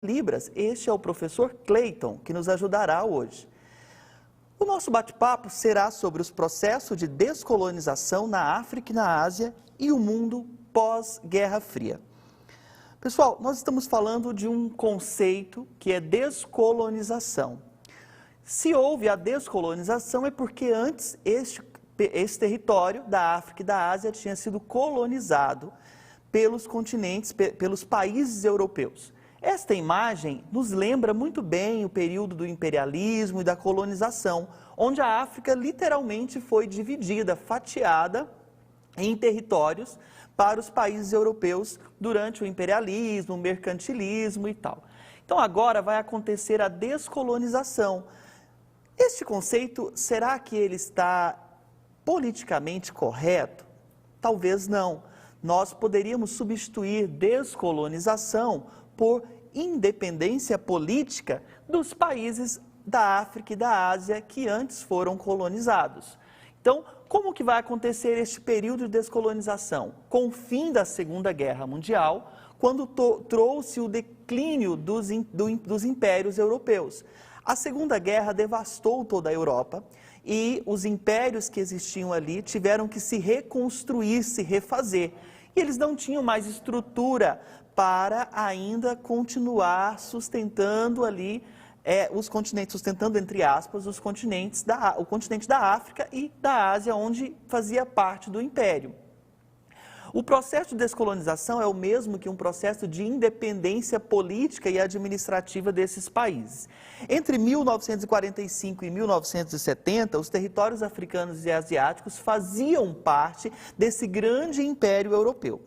Libras. Este é o professor Clayton, que nos ajudará hoje. O nosso bate-papo será sobre os processos de descolonização na África e na Ásia e o mundo pós-Guerra Fria. Pessoal, nós estamos falando de um conceito que é descolonização. Se houve a descolonização é porque antes esse território da África e da Ásia tinha sido colonizado pelos continentes, pelos países europeus. Esta imagem nos lembra muito bem o período do imperialismo e da colonização, onde a África literalmente foi dividida, fatiada em territórios para os países europeus durante o imperialismo, o mercantilismo e tal. Então agora vai acontecer a descolonização. Este conceito, será que ele está politicamente correto? Talvez não. Nós poderíamos substituir descolonização por independência política dos países da África e da Ásia que antes foram colonizados. Então, como que vai acontecer este período de descolonização? Com o fim da Segunda Guerra Mundial, quando trouxe o declínio dos impérios europeus. A Segunda Guerra devastou toda a Europa e os impérios que existiam ali tiveram que se reconstruir, se refazer. E eles não tinham mais estrutura para ainda continuar sustentando ali os continentes, sustentando entre aspas o continente da África e da Ásia, onde fazia parte do império. O processo de descolonização é o mesmo que um processo de independência política e administrativa desses países. Entre 1945 e 1970, os territórios africanos e asiáticos faziam parte desse grande império europeu.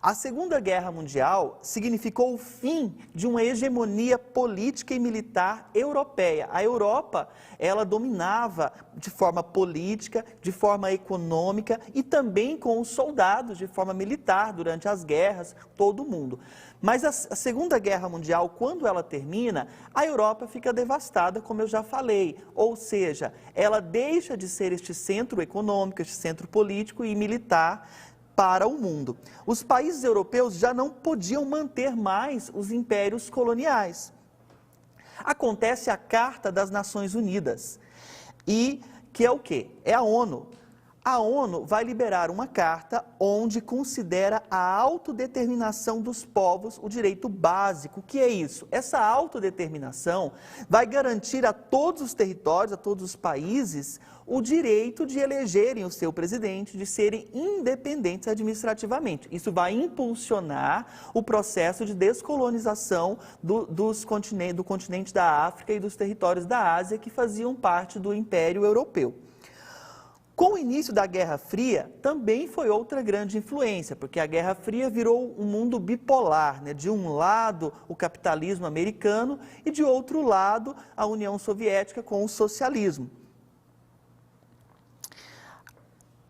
A Segunda Guerra Mundial significou o fim de uma hegemonia política e militar europeia. A Europa, ela dominava de forma política, de forma econômica e também com os soldados de forma militar durante as guerras, todo o mundo. Mas a Segunda Guerra Mundial, quando ela termina, a Europa fica devastada, como eu já falei. Ou seja, ela deixa de ser este centro econômico, este centro político e militar para o mundo. Os países europeus já não podiam manter mais os impérios coloniais. Acontece a Carta das Nações Unidas, e que é o quê? É a ONU. A ONU vai liberar uma carta onde considera a autodeterminação dos povos o direito básico. O que é isso? Essa autodeterminação vai garantir a todos os territórios, a todos os países, o direito de elegerem o seu presidente, de serem independentes administrativamente. Isso vai impulsionar o processo de descolonização do continente da África e dos territórios da Ásia que faziam parte do Império Europeu. Com o início da Guerra Fria, também foi outra grande influência, porque a Guerra Fria virou um mundo bipolar, né? De um lado, o capitalismo americano e de outro lado, a União Soviética com o socialismo.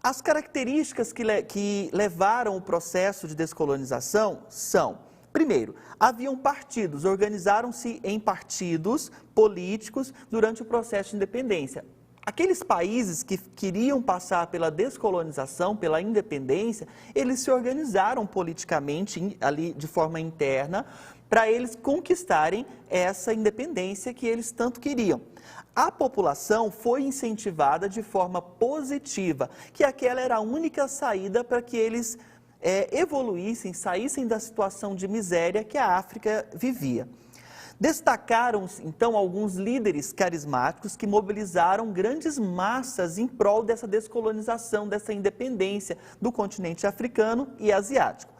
As características que levaram o processo de descolonização são: primeiro, haviam partidos, organizaram-se em partidos políticos durante o processo de independência. Aqueles países que queriam passar pela descolonização, pela independência, eles se organizaram politicamente ali de forma interna para eles conquistarem essa independência que eles tanto queriam. A população foi incentivada de forma positiva, que aquela era a única saída para que eles evoluíssem, saíssem da situação de miséria que a África vivia. Destacaram-se, então, alguns líderes carismáticos que mobilizaram grandes massas em prol dessa descolonização, dessa independência do continente africano e asiático.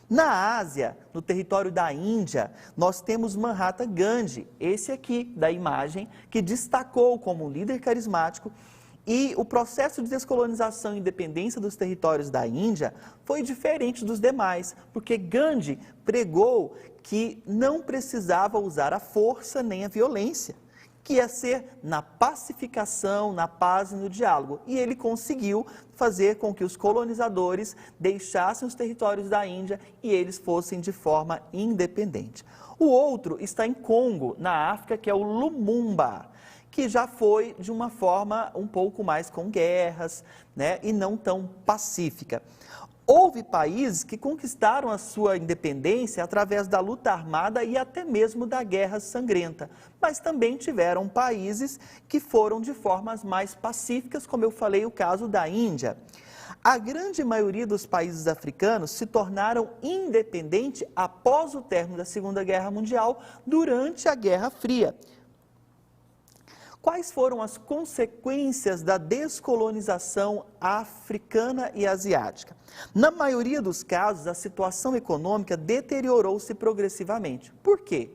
Na Ásia, no território da Índia, nós temos Mahatma Gandhi, esse aqui da imagem, que destacou como líder carismático. E o processo de descolonização e independência dos territórios da Índia foi diferente dos demais, porque Gandhi pregou que não precisava usar a força nem a violência, que ia ser na pacificação, na paz e no diálogo. E ele conseguiu fazer com que os colonizadores deixassem os territórios da Índia e eles fossem de forma independente. O outro está em Congo, na África, que é o Lumumba, que já foi de uma forma um pouco mais com guerras, né, e não tão pacífica. Houve países que conquistaram a sua independência através da luta armada e até mesmo da guerra sangrenta, mas também tiveram países que foram de formas mais pacíficas, como eu falei, o caso da Índia. A grande maioria dos países africanos se tornaram independentes após o término da Segunda Guerra Mundial, durante a Guerra Fria. Quais foram as consequências da descolonização africana e asiática? Na maioria dos casos, a situação econômica deteriorou-se progressivamente. Por quê?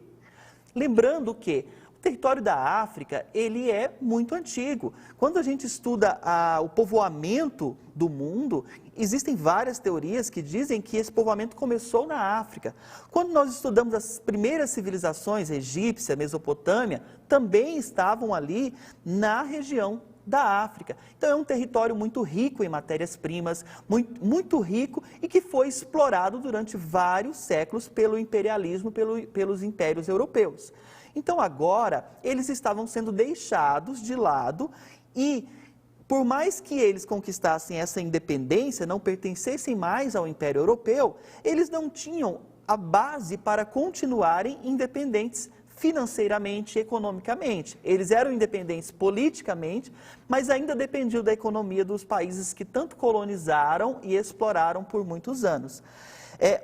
Lembrando que o território da África, ele é muito antigo. Quando a gente estuda o povoamento do mundo, existem várias teorias que dizem que esse povoamento começou na África. Quando nós estudamos as primeiras civilizações, egípcia, Mesopotâmia, também estavam ali na região da África. Então é um território muito rico em matérias-primas, muito rico e que foi explorado durante vários séculos pelo imperialismo, pelos impérios europeus. Então agora eles estavam sendo deixados de lado e, por mais que eles conquistassem essa independência, não pertencessem mais ao Império Europeu, eles não tinham a base para continuarem independentes financeiramente e economicamente. Eles eram independentes politicamente, mas ainda dependiam da economia dos países que tanto colonizaram e exploraram por muitos anos.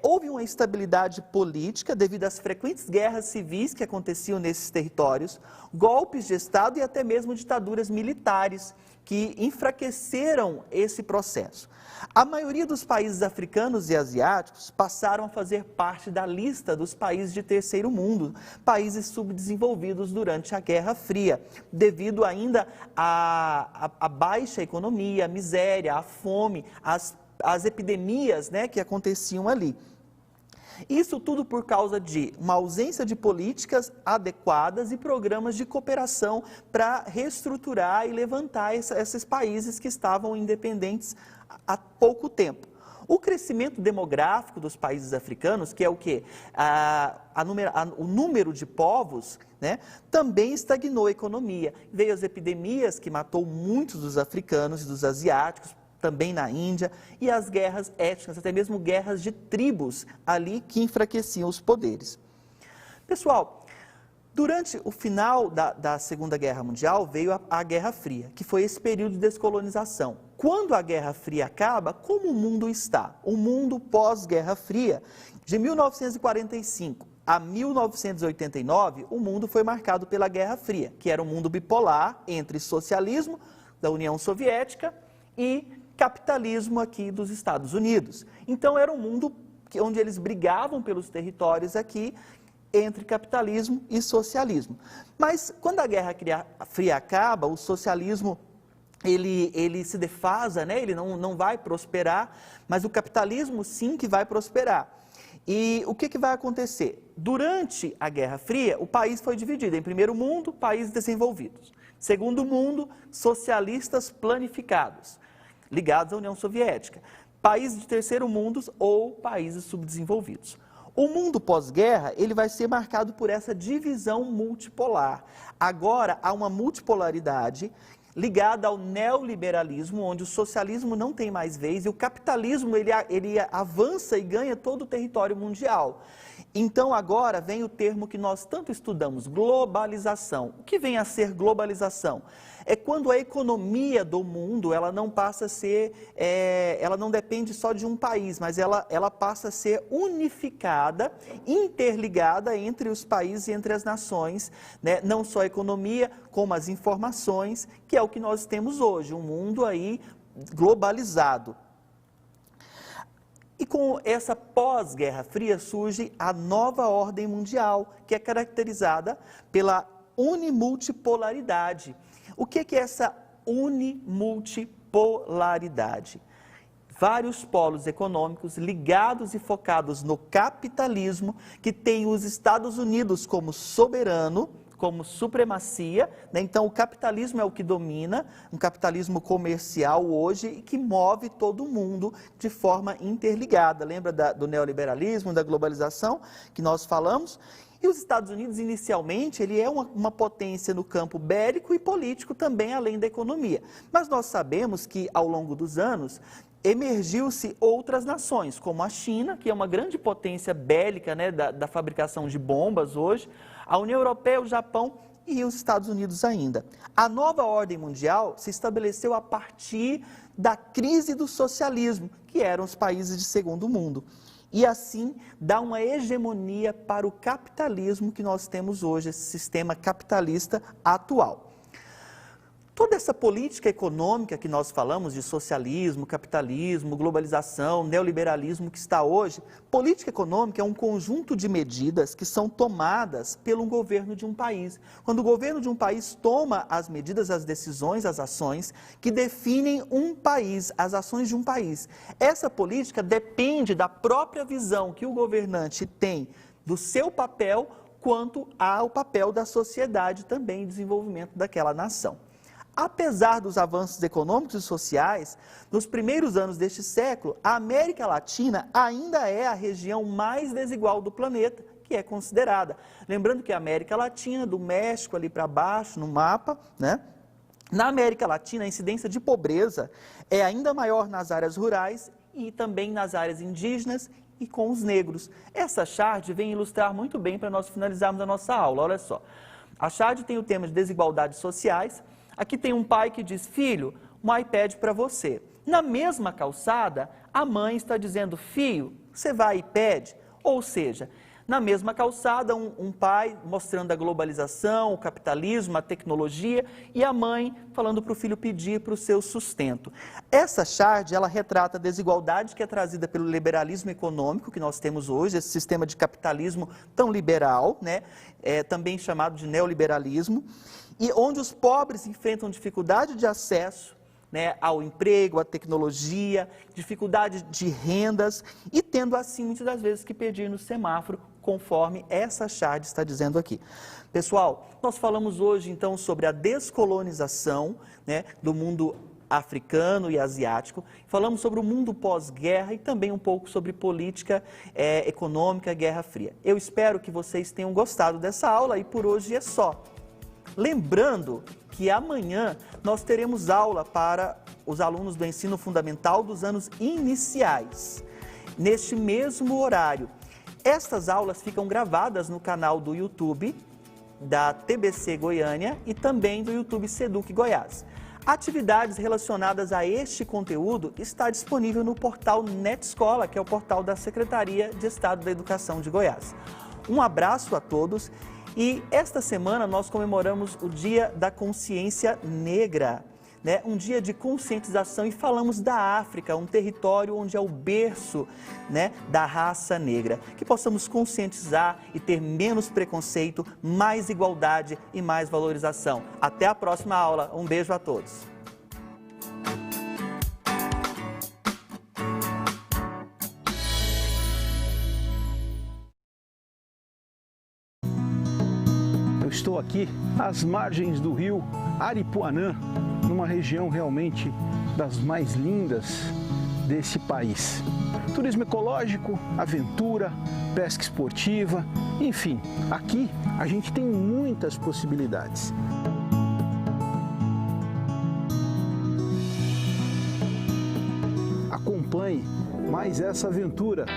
Houve uma instabilidade política devido às frequentes guerras civis que aconteciam nesses territórios, golpes de Estado e até mesmo ditaduras militares que enfraqueceram esse processo. A maioria dos países africanos e asiáticos passaram a fazer parte da lista dos países de terceiro mundo, países subdesenvolvidos durante a Guerra Fria, devido ainda à baixa economia, à miséria, à fome, às epidemias, né, que aconteciam ali. Isso tudo por causa de uma ausência de políticas adequadas e programas de cooperação para reestruturar e levantar esses países que estavam independentes há pouco tempo. O crescimento demográfico dos países africanos, que é o quê? O número de povos, né, também estagnou a economia. Veio as epidemias que matou muitos dos africanos e dos asiáticos, também na Índia, e as guerras étnicas, até mesmo guerras de tribos ali que enfraqueciam os poderes. Pessoal, durante o final da Segunda Guerra Mundial veio a Guerra Fria, que foi esse período de descolonização. Quando a Guerra Fria acaba, como o mundo está? O mundo pós-Guerra Fria, de 1945 a 1989, o mundo foi marcado pela Guerra Fria, que era um mundo bipolar entre socialismo da União Soviética e capitalismo aqui dos Estados Unidos. Então era um mundo onde eles brigavam pelos territórios aqui entre capitalismo e socialismo. Mas quando a Guerra Fria acaba, o socialismo ele se defasa, né? Ele não vai prosperar, mas o capitalismo sim que vai prosperar. E o que vai acontecer? Durante a Guerra Fria, o país foi dividido em primeiro mundo, países desenvolvidos. Segundo mundo, socialistas planificados, ligados à União Soviética, países de terceiro mundo ou países subdesenvolvidos. O mundo pós-guerra, ele vai ser marcado por essa divisão multipolar. Agora, há uma multipolaridade ligada ao neoliberalismo, onde o socialismo não tem mais vez e o capitalismo ele avança e ganha todo o território mundial. Então agora vem o termo que nós tanto estudamos, globalização. O que vem a ser globalização? É quando a economia do mundo, ela não passa a ser, ela não depende só de um país, mas ela passa a ser unificada, interligada entre os países e entre as nações, né? Não só a economia, como as informações, que é o que nós temos hoje, um mundo aí globalizado. E com essa pós-Guerra Fria surge a nova ordem mundial, que é caracterizada pela unimultipolaridade. O que é essa unimultipolaridade? Vários polos econômicos ligados e focados no capitalismo, que tem os Estados Unidos como soberano, como supremacia, né? Então o capitalismo é o que domina, um capitalismo comercial hoje e que move todo mundo de forma interligada. Lembra do neoliberalismo, da globalização que nós falamos? E os Estados Unidos, inicialmente, ele é uma potência no campo bélico e político também, além da economia. Mas nós sabemos que, ao longo dos anos, emergiu-se outras nações, como a China, que é uma grande potência bélica, né, da fabricação de bombas hoje, a União Europeia, o Japão e os Estados Unidos ainda. A nova ordem mundial se estabeleceu a partir da crise do socialismo, que eram os países de segundo mundo. E assim dá uma hegemonia para o capitalismo que nós temos hoje, esse sistema capitalista atual. Toda essa política econômica que nós falamos de socialismo, capitalismo, globalização, neoliberalismo que está hoje, política econômica é um conjunto de medidas que são tomadas pelo governo de um país. Quando o governo de um país toma as medidas, as decisões, as ações que definem um país, as ações de um país. Essa política depende da própria visão que o governante tem do seu papel, quanto ao papel da sociedade também, desenvolvimento daquela nação. Apesar dos avanços econômicos e sociais, nos primeiros anos deste século, a América Latina ainda é a região mais desigual do planeta, que é considerada. Lembrando que a América Latina, do México ali para baixo no mapa, né? Na América Latina, a incidência de pobreza é ainda maior nas áreas rurais e também nas áreas indígenas e com os negros. Essa chart vem ilustrar muito bem para nós finalizarmos a nossa aula, olha só. A chart tem o tema de desigualdades sociais. Aqui tem um pai que diz, filho, um iPad para você. Na mesma calçada, a mãe está dizendo, filho, você vai iPad? Ou seja, na mesma calçada, um pai mostrando a globalização, o capitalismo, a tecnologia, e a mãe falando para o filho pedir para o seu sustento. Essa chart, ela retrata a desigualdade que é trazida pelo liberalismo econômico que nós temos hoje, esse sistema de capitalismo tão liberal, né? Também chamado de neoliberalismo, e onde os pobres enfrentam dificuldade de acesso, né, ao emprego, à tecnologia, dificuldade de rendas e tendo assim muitas das vezes que pedir no semáforo, conforme essa chart está dizendo aqui. Pessoal, nós falamos hoje então sobre a descolonização, né, do mundo africano e asiático, falamos sobre o mundo pós-guerra e também um pouco sobre política econômica, Guerra Fria. Eu espero que vocês tenham gostado dessa aula e por hoje é só. Lembrando que amanhã nós teremos aula para os alunos do ensino fundamental dos anos iniciais, neste mesmo horário. Estas aulas ficam gravadas no canal do YouTube da TBC Goiânia e também do YouTube Seduc Goiás. Atividades relacionadas a este conteúdo está disponível no portal NetEscola, que é o portal da Secretaria de Estado da Educação de Goiás. Um abraço a todos. E esta semana nós comemoramos o Dia da Consciência Negra, né? Um dia de conscientização e falamos da África, um território onde é o berço, né, da raça negra. Que possamos conscientizar e ter menos preconceito, mais igualdade e mais valorização. Até a próxima aula. Um beijo a todos. Estou aqui às margens do rio Aripuanã, numa região realmente das mais lindas desse país. Turismo ecológico, aventura, pesca esportiva, enfim, aqui a gente tem muitas possibilidades. Acompanhe mais essa aventura.